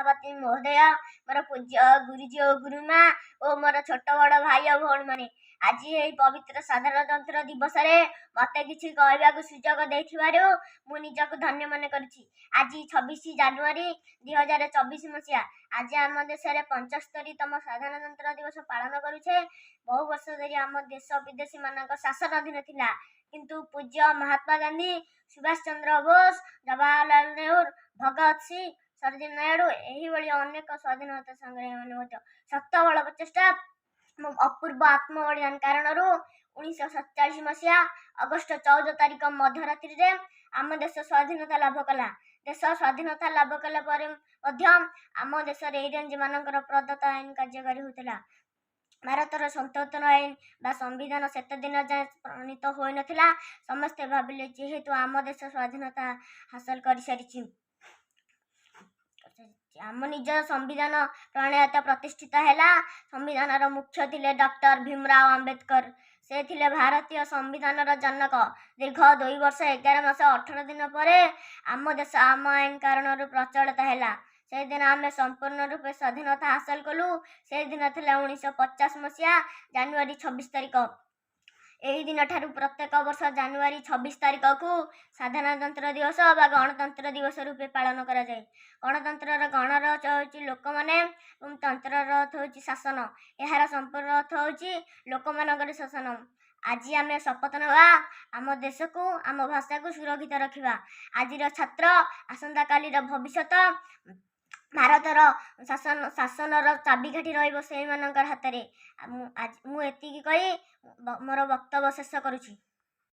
सभापति महोदय, मोर पूज्य गुरुजी और गुरुमा और मोर छोट बड़ भाई और भौणी माने आज यही पवित्र साधारणतंत्र दिवस मते किछि कहबाकू सुजोग देथिबारु मु निजको धन्य मन करुछि। आज 26 जनवरी 2024 मसिया आज आम देश में 75तम साधारणतंत्र दिवस पालन करुछे। बहु वर्ष धरी आम देश विदेशी मानक शासन अधीन थिला, किंतु पूज्य महात्मा गांधी, सुभाष चंद्र बोस, जवाहरलाल नेहरू, भगत सिंह, सरदार नायडू एहिभଳି अनेक स्वाधीनता संग्रामी माने सत्ता बल प्रचेष्टा अपूर्व आत्म बलिदान कारण 1947 मसीहा अगस्ट 14 तारिख मध्यरात्रि आम देश स्वाधीनता लाभ कला। देश स्वाधीनता लाभ कला पर आम देश इंग्रेज मानकर प्रदत्त आईन कार्यकारी होता। भारतर संशोधन आईन बा संविधान सेत दिन जाए प्रणीत हो नथिला। समस्ते भाविले जेहेतु आम देश स्वाधीनता हासिल कर सारी आम निज संविधान प्रणयता प्रतिष्ठित है। संविधान मुख्य थिले डॉक्टर भीमराव अंबेडकर। से थिले भारतीय संविधान जनक। दीर्घ 2 वर्ष 11 मास 18 दिन पर आम देश आम आईन कारण प्रचलित है। से दिन आम संपूर्ण रूपे स्वाधीनता हासिल कलु। से दिन थिला 1950 मसीहा जनवरी 26 तारिख। यही दिन ठारू प्रत्येक वर्ष जनवरी 26 तारिख को साधारणतंत्र दिवस बा गणतंत्र दिवस रूपे पालन करा जाए। गणतंत्र गणर अर्थ होची लोक माने, तंत्र अर्थ होची शासन। यार संपूर्ण अर्थ होची लोक मानकर शासन। आज आम शपथ नवा आम देश को आम भाषा को सुरक्षित रखा। आज छात्र आसंता काली भविष्यत भारतर शासन चाबिकाठी रही हाथ में। मुझे कही मोर वक्तव्य शेष करुछि।